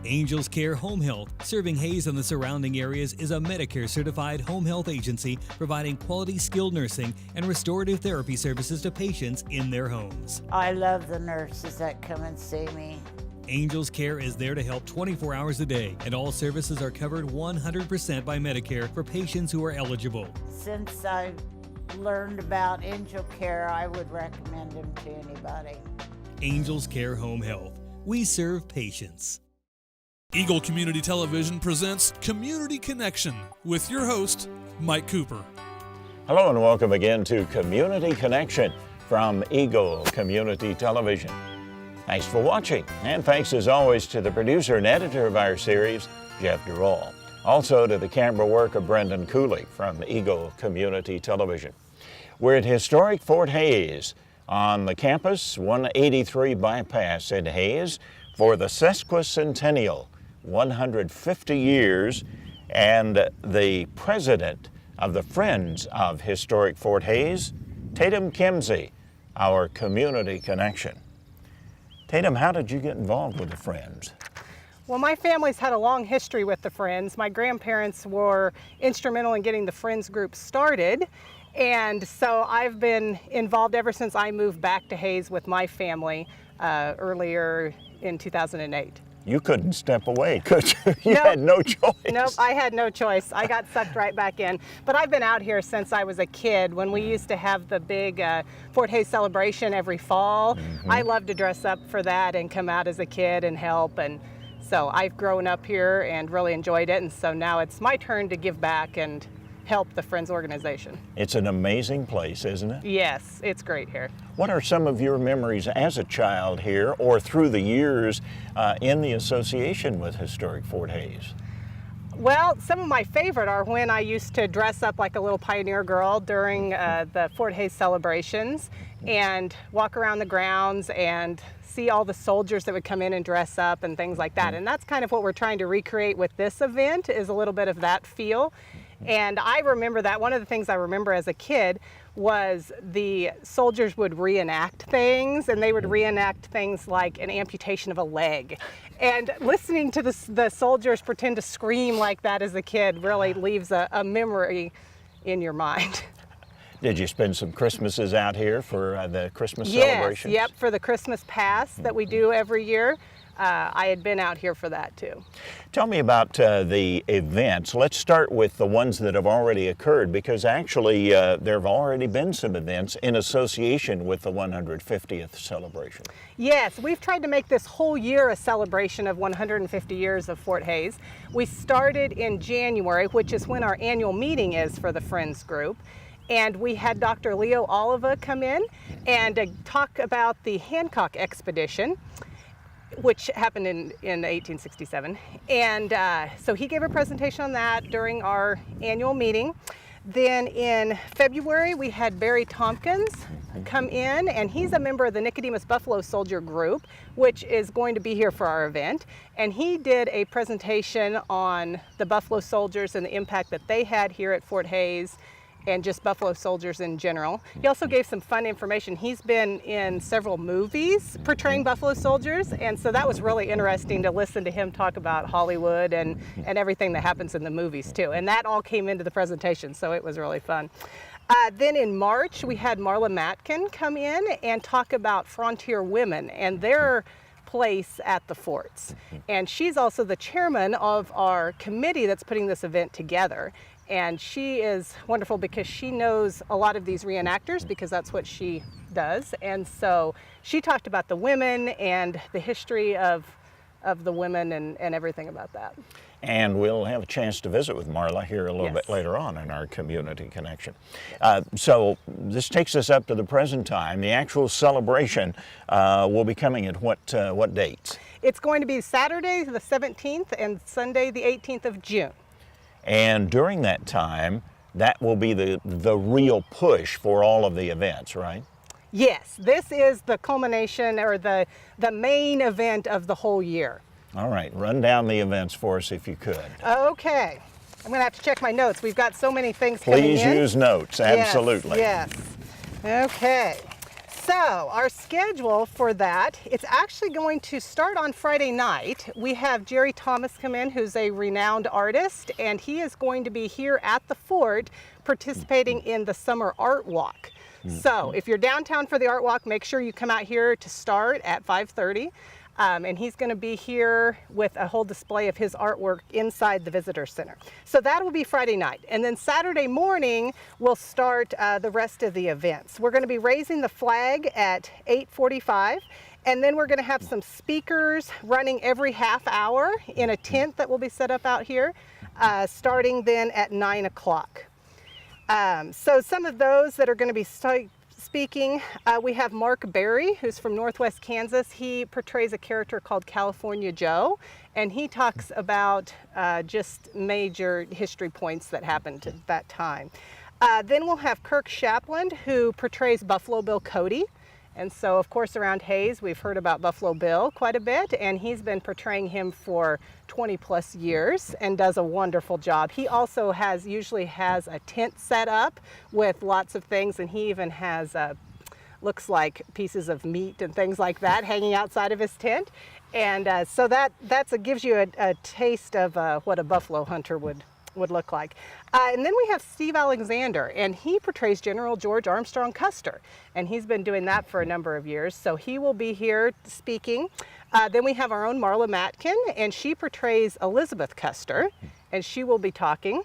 Angels Care Home Health, serving Hayes and the surrounding areas, is a Medicare-certified home health agency providing quality skilled nursing and restorative therapy services to patients in their homes. I love the nurses that come and see me. Angels Care is there to help 24 hours a day, and all services are covered 100% by Medicare for patients who are eligible. Since I've learned about Angel Care, I would recommend them to anybody. Angels Care Home Health. We serve patients. Eagle Community Television presents Community Connection with your host, Mike Cooper. Hello and welcome again to Community Connection from Eagle Community Television. Thanks for watching, and thanks as always to the producer and editor of our series, Jeff Durall. Also to the camera work of Brendan Cooley from Eagle Community Television. We're at historic Fort Hayes on the campus 183 bypass in Hayes for the Sesquicentennial, 150 years, and the president of the Friends of Historic Fort Hayes, Tatum Kimzey, our community connection. Tatum, how did you get involved with the Friends? Well, my family's had a long history with the Friends. My grandparents were instrumental in getting the Friends group started, and so I've been involved ever since I moved back to Hayes with my family earlier in 2008. You couldn't step away, could you? You Nope. had no choice. Nope, I had no choice. I got sucked right back in. But I've been out here since I was a kid, when we used to have the big Fort Hayes celebration every fall. I loved to dress up for that and come out as a kid and help. And so I've grown up here and really enjoyed it. And so now it's my turn to give back and help the Friends organization. It's an amazing place, isn't it? Yes, it's great here. What are some of your memories as a child here or through the years in the association with Historic Fort Hayes? Well, some of my favorite are when I used to dress up like a little pioneer girl during the Fort Hayes celebrations and walk around the grounds and see all the soldiers that would come in and dress up and things like that. And that's kind of what we're trying to recreate with this event, is a little bit of that feel. And I remember that one of the things I remember as a kid was the soldiers would reenact things, and they would reenact things like an amputation of a leg. And listening to the soldiers pretend to scream like that as a kid really leaves a memory in your mind. Did you spend some Christmases out here for the Christmas celebrations? Yes, yep, for the Christmas Pass that we do every year. I had been out here for that too. Tell me about the events. Let's start with the ones that have already occurred, because actually there have already been some events in association with the 150th celebration. Yes, we've tried to make this whole year a celebration of 150 years of Fort Hayes. We started in January, which is when our annual meeting is for the Friends group. And we had Dr. Leo Oliva come in and talk about the Hancock expedition, which happened in 1867. And so he gave a presentation on that during our annual meeting. Then in February, we had Barry Tompkins come in, and he's a member of the Nicodemus Buffalo Soldier group, which is going to be here for our event. And he did a presentation on the Buffalo Soldiers and the impact that they had here at Fort Hayes, and just Buffalo Soldiers in general. He also gave some fun information. He's been in several movies portraying Buffalo Soldiers, and so that was really interesting to listen to him talk about Hollywood and everything that happens in the movies too. And that all came into the presentation, so it was really fun. Then in March, we had Marla Matkin come in and talk about frontier women and their place at the forts. And she's also the chairman of our committee that's putting this event together. And she is wonderful because she knows a lot of these reenactors, because that's what she does. And so she talked about the women and the history of the women and everything about that. And we'll have a chance to visit with Marla here a little Yes. bit later on in our community connection. So this takes us up to the present time. The actual celebration will be coming at what dates? It's going to be Saturday the 17th and Sunday the 18th of June. And during that time, that will be the real push for all of the events, right? Yes, this is the culmination or the main event of the whole year. All right, run down the events for us if you could. Okay, I'm gonna have to check my notes. We've got so many things coming in. Please use notes, absolutely. Yes, yes. Okay, So our schedule for that, it's actually going to start on Friday night. We have Jerry Thomas come in, who's a renowned artist, and he is going to be here at the fort participating in the summer art walk. So if you're downtown for the art walk, make sure you come out here to start at 5:30. And he's going to be here with a whole display of his artwork inside the visitor center. So that will be Friday night. And then Saturday morning, we'll start the rest of the events. We're going to be raising the flag at 8:45. And then we're going to have some speakers running every half hour in a tent that will be set up out here, starting then at 9 o'clock. So some of those that are going to be speaking, we have Mark Berry, who's from Northwest Kansas. He portrays a character called California Joe, and he talks about just major history points that happened at that time. Then we'll have Kirk Shapland, who portrays Buffalo Bill Cody. And so, of course, around Hays, we've heard about Buffalo Bill quite a bit, and he's been portraying him for 20 plus years and does a wonderful job. He also usually has a tent set up with lots of things, and he even has, looks like pieces of meat and things like that hanging outside of his tent. And so that gives you a taste of what a buffalo hunter would look like. And then we have Steve Alexander, and he portrays General George Armstrong Custer, and he's been doing that for a number of years, so he will be here speaking. Then we have our own Marla Matkin, and she portrays Elizabeth Custer, and she will be talking.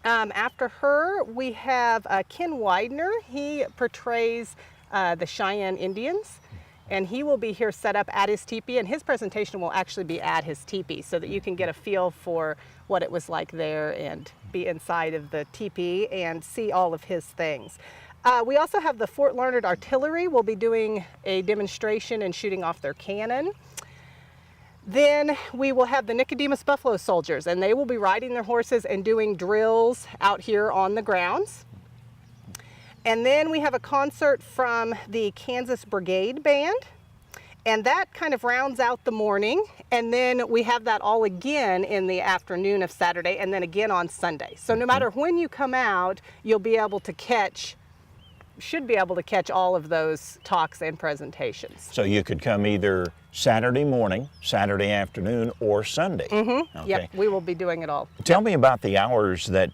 After her, we have Ken Widener. He portrays the Cheyenne Indians, and he will be here set up at his teepee, and his presentation will actually be at his teepee so that you can get a feel for what it was like there and be inside of the teepee and see all of his things. We also have the Fort Larned Artillery. Will be doing a demonstration and shooting off their cannon. Then we will have the Nicodemus Buffalo Soldiers, and they will be riding their horses and doing drills out here on the grounds. And then we have a concert from the Kansas Brigade Band, and that kind of rounds out the morning. And then we have that all again in the afternoon of Saturday, and then again on Sunday. So no matter when you come out, you'll be able to should be able to catch all of those talks and presentations. So you could come either Saturday morning, Saturday afternoon, or Sunday. Mm-hmm. Okay. Yep, we will be doing it all. Tell me about the hours that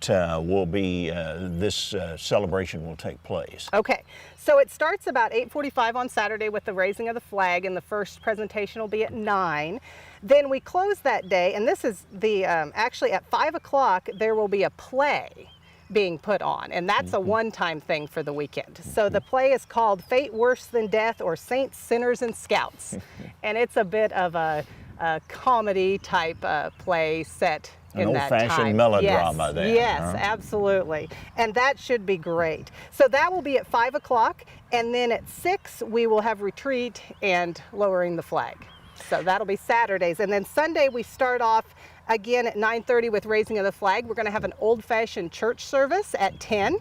this celebration will take place. Okay, so it starts about 8:45 on Saturday with the raising of the flag, and the first presentation will be at 9. Then we close that day, and this is the actually at 5 o'clock there will be a play being put on, and that's a one-time thing for the weekend. So the play is called Fate Worse Than Death, or Saints, Sinners, and Scouts, and it's a bit of a comedy type play set in that time. An old-fashioned melodrama yes, there. Yes, huh? Absolutely, and that should be great. So that will be at 5 o'clock, and then at 6 we will have retreat and lowering the flag. So that'll be Saturdays, and then Sunday we start off again at 9:30 with raising of the flag. We're going to have an old-fashioned church service at 10.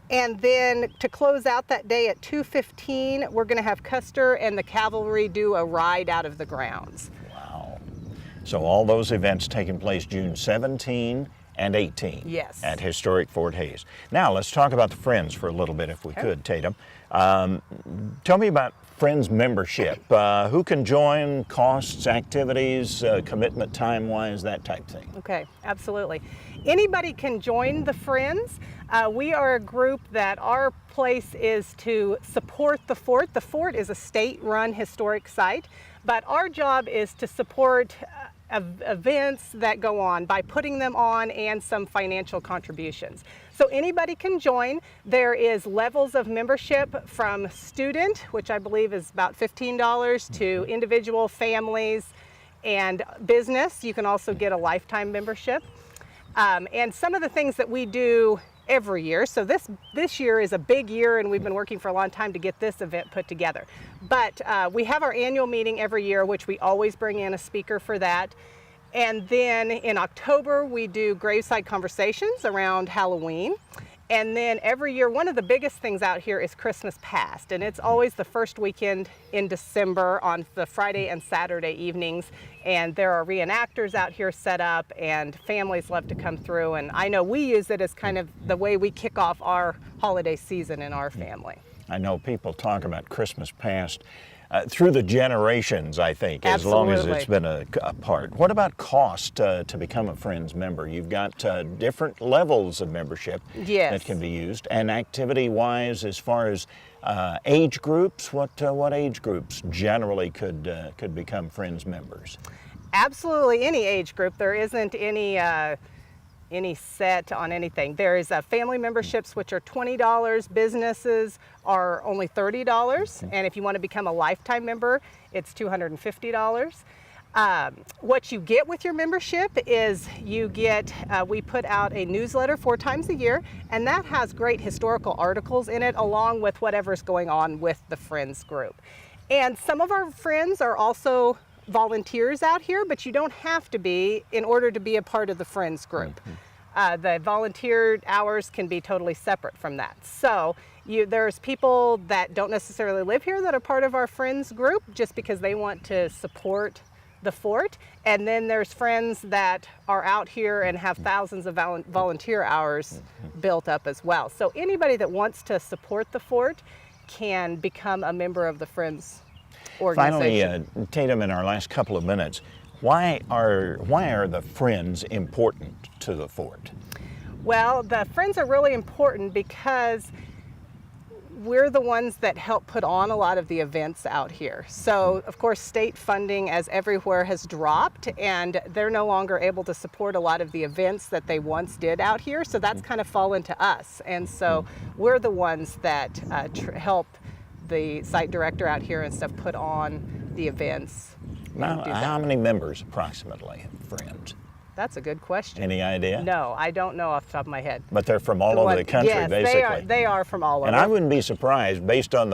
And then to close out that day at 2:15, we're going to have Custer and the cavalry do a ride out of the grounds. Wow. So all those events taking place June 17 and 18 Yes. at historic Fort Hays. Now let's talk about the Friends for a little bit if we could, Tatum. Tell me about Friends membership. Who can join, costs, activities, commitment time-wise, that type thing? Okay, absolutely. Anybody can join the Friends. We are a group that our place is to support the fort. The fort is a state-run historic site, but our job is to support events that go on by putting them on and some financial contributions. So anybody can join. There is levels of membership from student, which I believe is about $15, to individual, families, and business. You can also get a lifetime membership. And some of the things that we do every year. So this year is a big year, and we've been working for a long time to get this event put together. But we have our annual meeting every year, which we always bring in a speaker for that. And then in October, we do graveside conversations around Halloween. And then every year, one of the biggest things out here is Christmas Past, and it's always the first weekend in December on the Friday and Saturday evenings, and there are reenactors out here set up, and families love to come through, and I know we use it as kind of the way we kick off our holiday season in our family. I know people talk about Christmas past through the generations, I think, as long as it's been a part. What about cost to become a Friends member? You've got different levels of membership that can be used. And activity-wise, as far as age groups, what age groups generally could become Friends members? Absolutely any age group. There isn't any set on anything. There is family memberships, which are $20. Businesses are only $30. And if you want to become a lifetime member, it's $250. What you get with your membership is you get, we put out a newsletter 4 times a year, and that has great historical articles in it, along with whatever's going on with the Friends group. And some of our friends are also volunteers out here, but you don't have to be in order to be a part of the Friends group. The volunteer hours can be totally separate from that. So there's people that don't necessarily live here that are part of our Friends group just because they want to support the fort. And then there's friends that are out here and have thousands of volunteer hours built up as well. So anybody that wants to support the fort can become a member of the Friends organization. Finally, Tatum, in our last couple of minutes, why are the Friends important to the fort? Well, the Friends are really important because we're the ones that help put on a lot of the events out here. So, of course, state funding, as everywhere, has dropped, and they're no longer able to support a lot of the events that they once did out here. So that's kind of fallen to us. And so we're the ones that help the site director out here and stuff put on the events. Now, how many members approximately of Friends? That's a good question. Any idea? No, I don't know off the top of my head. But they're from all over the country, yes, basically. They are from all over. And I wouldn't be surprised, based on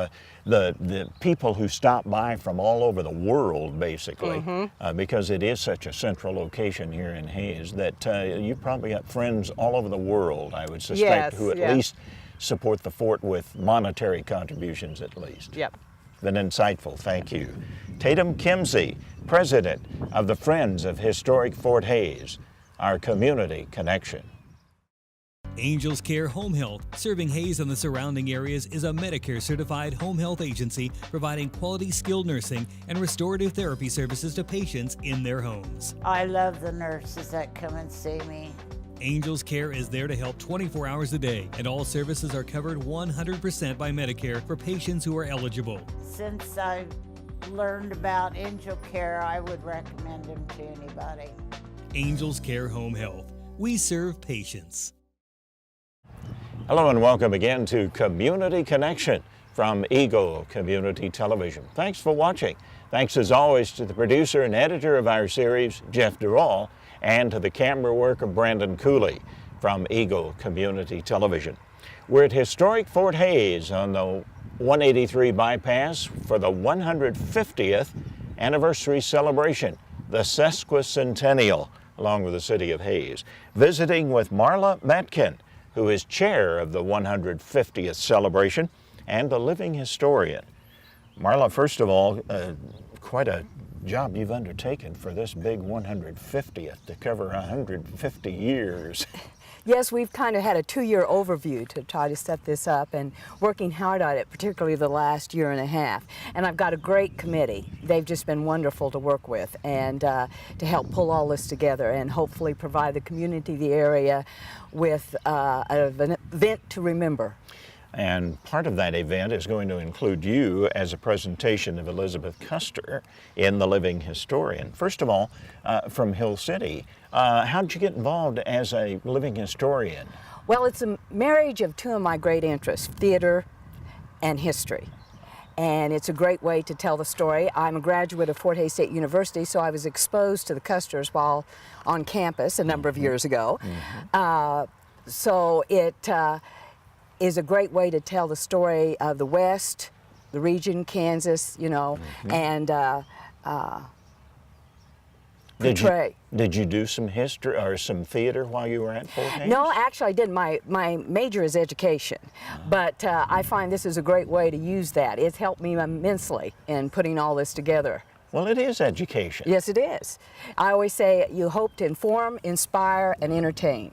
the people who stop by from all over the world, basically, because it is such a central location here in Hayes, that you probably got friends all over the world, I would suspect, who at least support the fort with monetary contributions at least. Yep. Been insightful, thank you. Tatum Kimzey, President of the Friends of Historic Fort Hayes, our community connection. Angels Care Home Health, serving Hayes and the surrounding areas, is a Medicare-certified home health agency providing quality skilled nursing and restorative therapy services to patients in their homes. I love the nurses that come and see me. Angels Care is there to help 24 hours a day, and all services are covered 100% by Medicare for patients who are eligible. Since I learned about Angel Care, I would recommend them to anybody. Angels Care Home Health. We serve patients. Hello and welcome again to Community Connection from Eagle Community Television. Thanks for watching. Thanks as always to the producer and editor of our series, Jeff Durall, and to the camera work of Brandon Cooley from Eagle Community Television. We're at historic Fort Hayes on the 183 bypass for the 150th anniversary celebration, the Sesquicentennial, along with the city of Hayes. Visiting with Marla Matkin, who is chair of the 150th celebration and a living historian. Marla, first of all, quite a job you've undertaken for this big 150th to cover 150 years. Yes, we've kind of had a 2-year overview to try to set this up and working hard on it, particularly the last year and a half. And I've got a great committee. They've just been wonderful to work with and to help pull all this together and hopefully provide the community, the area, with an event to remember. And part of that event is going to include you as a presentation of Elizabeth Custer in The Living Historian. First of all, from Hill City, how did you get involved as a living historian? Well, it's a marriage of 2 of my great interests, theater and history. And it's a great way to tell the story. I'm a graduate of Fort Hays State University, so I was exposed to the Custers while on campus a number of years ago. So it is a great way to tell the story of the West, the region, Kansas, you know, and portray. Did you do some history or some theater while you were at Fort Hays? No, actually I didn't. My major is education, but I find this is a great way to use that. It's helped me immensely in putting all this together. Well, it is education. Yes, it is. I always say you hope to inform, inspire, and entertain.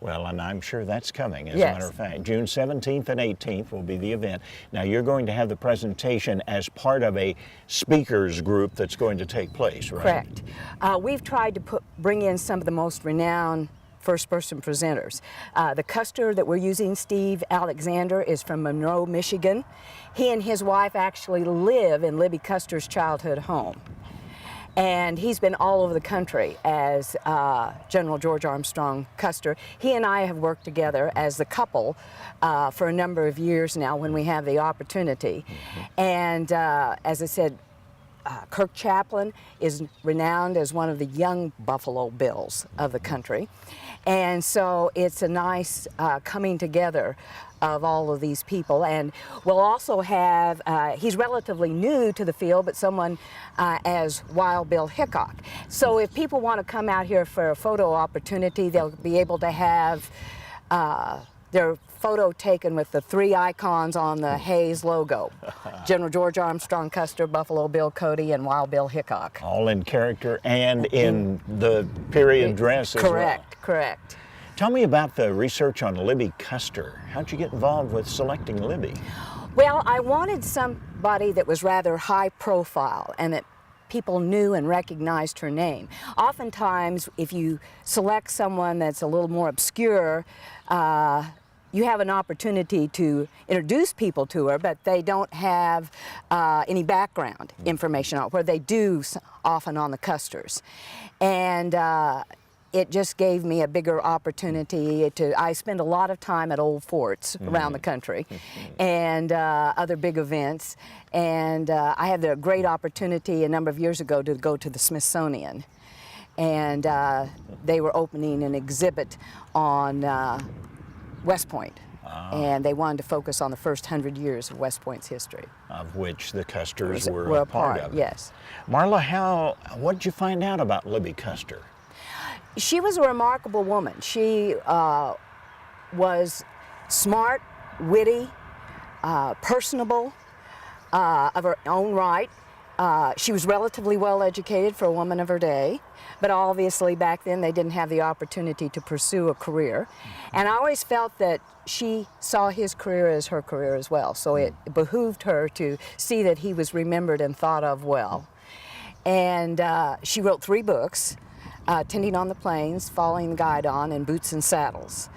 Well, and I'm sure that's coming, as a Yes. matter of fact. June 17th and 18th will be the event. Now, you're going to have the presentation as part of a speakers group that's going to take place, right? Correct. We've tried to bring in some of the most renowned first-person presenters. The Custer that we're using, Steve Alexander, is from Monroe, Michigan. He and his wife actually live in Libby Custer's childhood home. And he's been all over the country as General George Armstrong Custer. He and I have worked together as the couple for a number of years now when we have the opportunity. And as I said, Kirk Chaplin is renowned as one of the young Buffalo Bills of the country. And so it's a nice coming together of all of these people. And we'll also have, he's relatively new to the field, but someone as Wild Bill Hickok. So if people want to come out here for a photo opportunity, they'll be able to have their photo taken with the three icons on the Hayes logo. General George Armstrong Custer, Buffalo Bill Cody, and Wild Bill Hickok. All in character and in the period dress as well. Correct. Tell me about the research on Libby Custer. How'd you get involved with selecting Libby? Well, I wanted somebody that was rather high profile and that people knew and recognized her name. Oftentimes, if you select someone that's a little more obscure, you have an opportunity to introduce people to her, but they don't have any background information on where they do often on the Custers. And it just gave me a bigger opportunity to, I spend a lot of time at old forts around the country and other big events. And I had the great opportunity a number of years ago to go to the Smithsonian. And they were opening an exhibit on West Point. And they wanted to focus on the first 100 years of West Point's history. Of which the Custers were a a part of. Yes. Marla, what did you find out about Libby Custer? She was a remarkable woman. She was smart, witty, personable, of her own right. She was relatively well educated for a woman of her day, but obviously back then they didn't have the opportunity to pursue a career. And I always felt that she saw his career as her career as well, so it behooved her to see that he was remembered and thought of well. And she wrote 3 books, Tending on the Plains, Following the Guidon, and Boots and Saddles.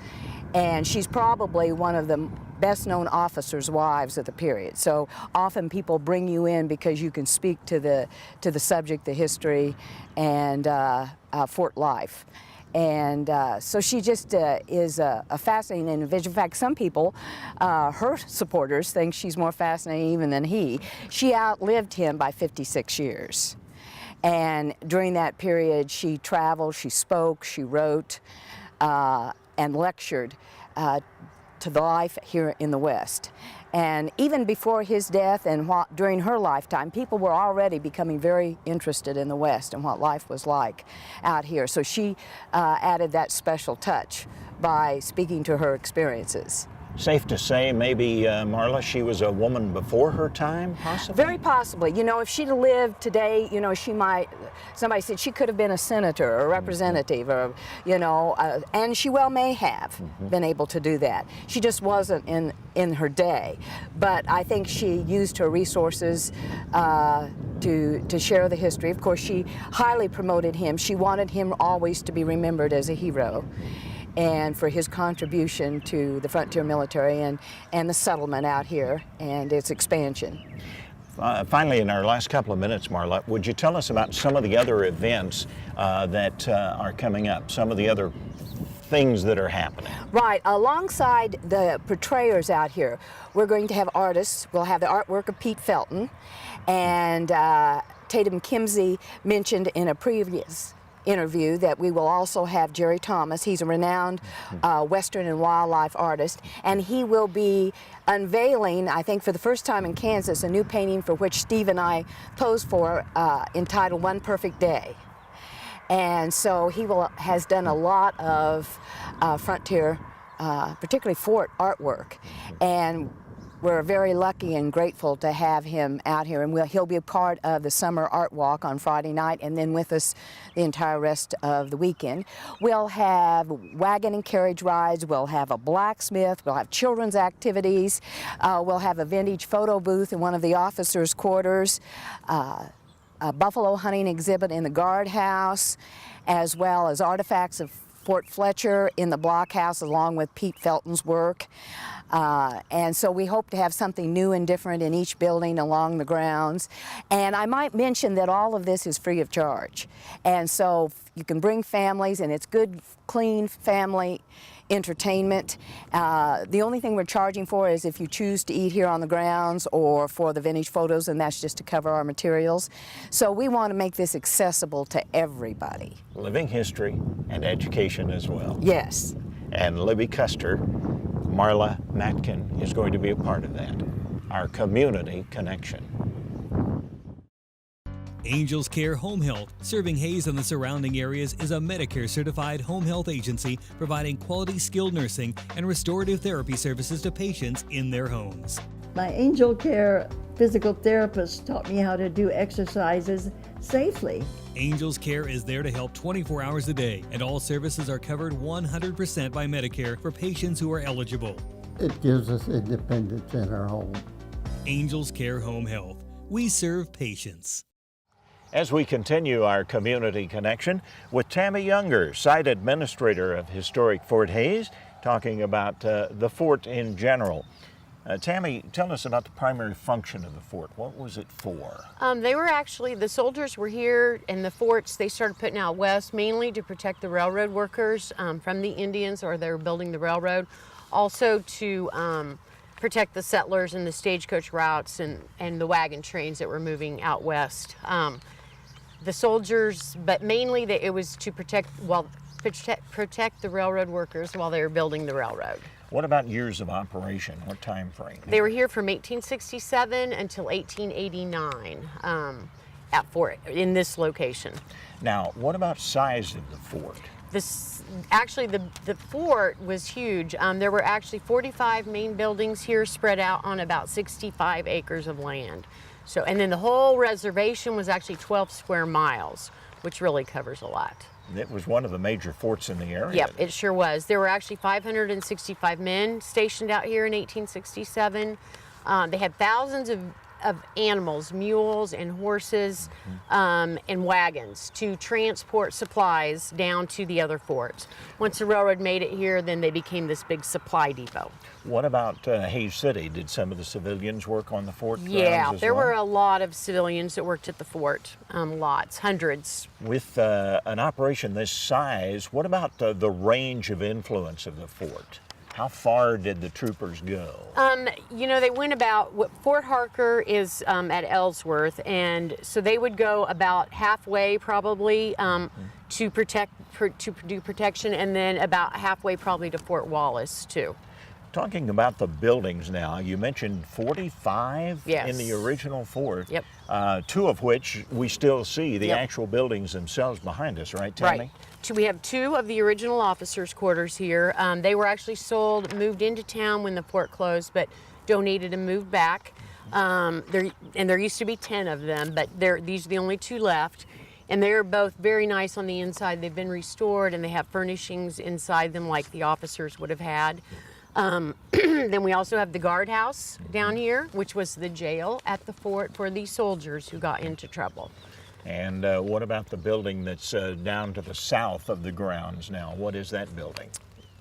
And she's probably one of the best-known officers' wives of the period. So often people bring you in because you can speak to the subject, the history, and fort life. And so she just is a fascinating individual. In fact, some people, her supporters, think she's more fascinating even than he. She outlived him by 56 years. And during that period, she traveled, she spoke, she wrote, and lectured to the life here in the West. And even before his death and during her lifetime, people were already becoming very interested in the West and what life was like out here. So she added that special touch by speaking to her experiences. Safe to say, maybe, Marla, she was a woman before her time, possibly? Very possibly. You know, if she'd lived today, you know, she might, somebody said she could have been a senator or a representative or, you know, and she well may have been able to do that. She just wasn't in her day. But I think she used her resources to share the history. Of course, she highly promoted him. She wanted him always to be remembered as a hero, and for his contribution to the frontier military and the settlement out here and its expansion. Finally, in our last couple of minutes, Marla, would you tell us about some of the other events that are coming up, some of the other things that are happening? Right, alongside the portrayers out here, we're going to have artists. We'll have the artwork of Pete Felton, and Tatum Kimzey mentioned in a previous interview that we will also have Jerry Thomas. He's a renowned Western and wildlife artist, and he will be unveiling, I think for the first time in Kansas, a new painting for which Steve and I posed for, entitled One Perfect Day. And so he has done a lot of frontier, particularly fort artwork, and we're very lucky and grateful to have him out here, and he'll be a part of the summer art walk on Friday night, and then with us the entire rest of the weekend. We'll have wagon and carriage rides, we'll have a blacksmith, we'll have children's activities, we'll have a vintage photo booth in one of the officers' quarters, a buffalo hunting exhibit in the guardhouse, as well as artifacts of Fort Fletcher in the blockhouse along with Pete Felton's work. And so we hope to have something new and different in each building along the grounds. And I might mention that all of this is free of charge. And so you can bring families, and it's good, clean family entertainment. The only thing we're charging for is if you choose to eat here on the grounds or for the vintage photos, and that's just to cover our materials. So we want to make this accessible to everybody. Living history and education as well. Yes. And Libby Custer, Marla Matkin is going to be a part of that. Our community connection. Angels Care Home Health, serving Hayes and the surrounding areas, is a Medicare certified home health agency providing quality skilled nursing and restorative therapy services to patients in their homes. My Angel Care physical therapist taught me how to do exercises safely. Angels Care is there to help 24 hours a day, and all services are covered 100% by Medicare for patients who are eligible. It gives us independence in our home. Angels Care Home Health. We serve patients. As we continue our community connection with Tammy Younger, site administrator of historic Fort Hayes, talking about the fort in general. Tammy, tell us about the primary function of the fort. What was it for? They were actually, the soldiers were here, and the forts, they started putting out west mainly to protect the railroad workers from the Indians, or they were building the railroad. Also to protect the settlers and the stagecoach routes and the wagon trains that were moving out west. The soldiers, but mainly it was to protect the railroad workers while they were building the railroad. What about years of operation? What time frame? They were here from 1867 until 1889 at Fort, in this location. Now, what about size of the fort? Actually, the fort was huge. There were actually 45 main buildings here spread out on about 65 acres of land. So, and then the whole reservation was actually 12 square miles, which really covers a lot. It was one of the major forts in the area. Yep, it sure was. There were actually 565 men stationed out here in 1867. They had thousands of animals, mules and horses, and wagons to transport supplies down to the other forts. Once the railroad made it here, then they became this big supply depot. What about Hayes City? Did some of the civilians work on the fort grounds Yeah, as there well? were a lot of civilians that worked at the fort, lots, hundreds. With an operation this size, what about the range of influence of the fort? How far did the troopers go? You know, they went about, Fort Harker is at Ellsworth, and so they would go about halfway probably to do protection, and then about halfway probably to Fort Wallace too. Talking about the buildings now, you mentioned 45 Yes. in the original fort. Yep. 2 of which we still see, the Yep. actual buildings themselves behind us, right, Tammy? Right. We have 2 of the original officers' quarters here. They were actually sold, moved into town when the fort closed, but donated and moved back. There used to be 10 of them, but these are the only 2 left. And they're both very nice on the inside. They've been restored, and they have furnishings inside them like the officers would have had. Then we also have the guardhouse down here, which was the jail at the fort for the soldiers who got into trouble. And what about the building that's down to the south of the grounds now? What is that building?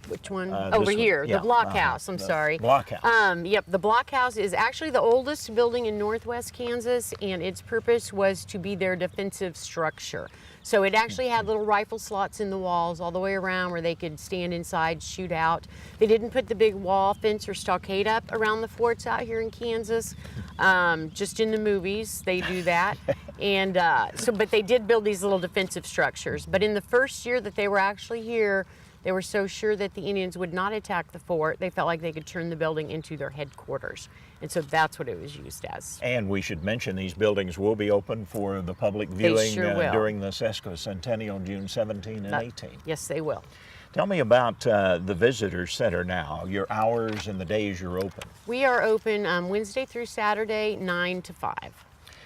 Which one? This Over one. here, Yeah, the blockhouse, I'm the sorry. Blockhouse. Yep, the blockhouse is actually the oldest building in northwest Kansas, and its purpose was to be their defensive structure. So it actually had little rifle slots in the walls all the way around where they could stand inside, shoot out. They didn't put the big wall fence or stockade up around the forts out here in Kansas. Just in the movies, they do that. And but they did build these little defensive structures. But in the first year that they were actually here, they were so sure that the Indians would not attack the fort, they felt like they could turn the building into their headquarters. And so that's what it was used as. And we should mention these buildings will be open for the public viewing sure will. during the Sesquicentennial, June 17 and 18. Yes, they will. Tell me about the visitor center now, your hours and the days you're open. We are open Wednesday through Saturday, 9 to 5.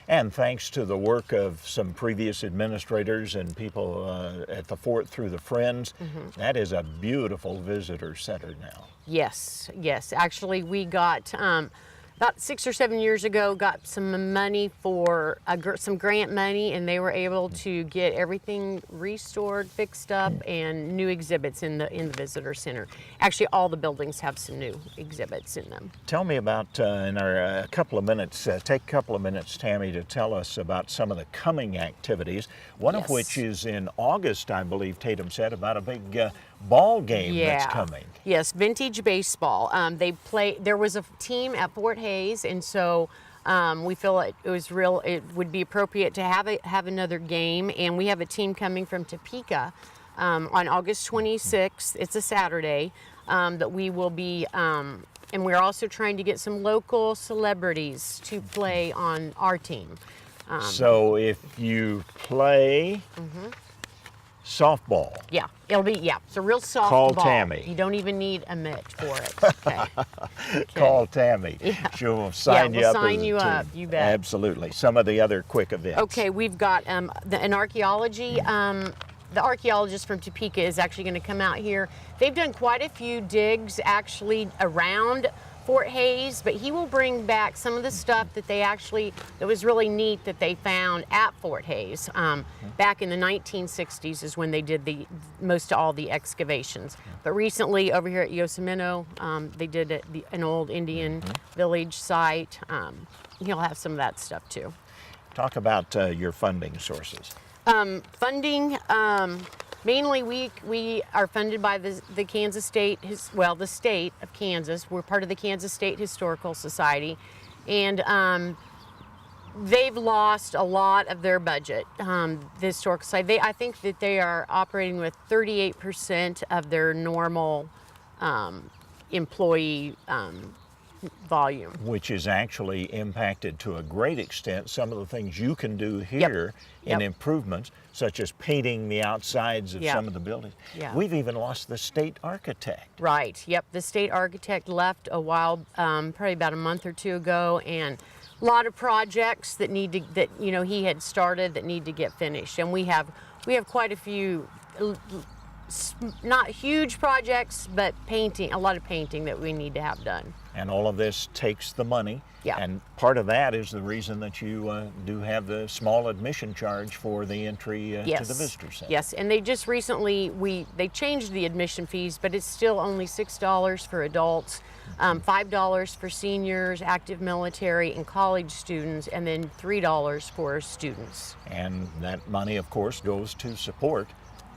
And thanks to the work of some previous administrators and people at the fort through the Friends, that is a beautiful visitor center now. Yes, yes. Actually, we got, about 6 or 7 years ago, got some money for, some grant money, and they were able to get everything restored, fixed up, and new exhibits in the visitor center. Actually, all the buildings have some new exhibits in them. Tell me about, in our couple of minutes, take a couple of minutes, Tammy, to tell us about some of the coming activities, one of which is in August, I believe Tatum said, about a big ball game that's coming. Yes, vintage baseball. There was a team at Fort Hays, and so we feel it would be appropriate to have another game, and we have a team coming from Topeka on August 26th. It's a Saturday that we will be, and we're also trying to get some local celebrities to play on our team. So if you play softball. Yeah, it's a real soft Call ball. Tammy. You don't even need a mitt for it. Okay. Call Tammy. Yeah. She'll sign you we'll up. sign as a you team. up, you bet. Absolutely. Some of the other quick events. Okay, we've got an archaeology. The archaeologist from Topeka is actually going to come out here. They've done quite a few digs actually around Fort Hays, but he will bring back some of the stuff that was really neat that they found at Fort Hays. Back in the 1960s is when they did most of all the excavations. But recently over here at Yosemite, they did an old Indian village site. He'll have some of that stuff too. Talk about your funding sources. Funding, mainly we are funded by the Kansas State, the state of Kansas. We're part of the Kansas State Historical Society, and they've lost a lot of their budget. The Historical Society, I think that they are operating with 38% of their normal employee volume. Which is actually impacted to a great extent some of the things you can do here in improvements, such as painting the outsides of some of the buildings. We've even lost the state architect. Right, the state architect left a while, probably about a month or two ago, and a lot of projects that he had started that need to get finished. And we have quite a few, not huge projects, but a lot of painting that we need to have done. And all of this takes the money. And part of that is the reason that you do have the small admission charge for the entry to the visitor center. Yes, and they just recently, they changed the admission fees, but it's still only $6 for adults, $5 for seniors, active military, and college students, and then $3 for students. And that money, of course, goes to support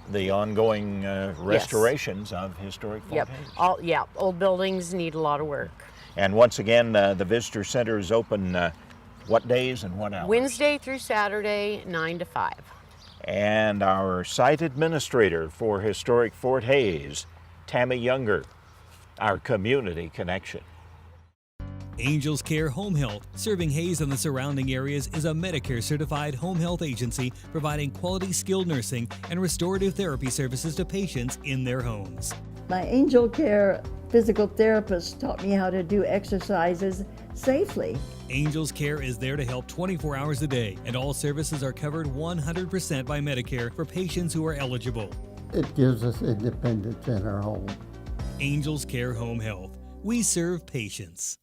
the ongoing restorations of historic Fort Hays. Old buildings need a lot of work. And once again, the visitor center is open what days and what hours? Wednesday through Saturday, 9 to 5. And our site administrator for historic Fort Hays, Tammy Younger, our community connection. Angels Care Home Health, serving Hays and the surrounding areas, is a Medicare-certified home health agency providing quality skilled nursing and restorative therapy services to patients in their homes. My Angel Care physical therapist taught me how to do exercises safely. Angels Care is there to help 24 hours a day, and all services are covered 100% by Medicare for patients who are eligible. It gives us independence in our home. Angels Care Home Health. We serve patients.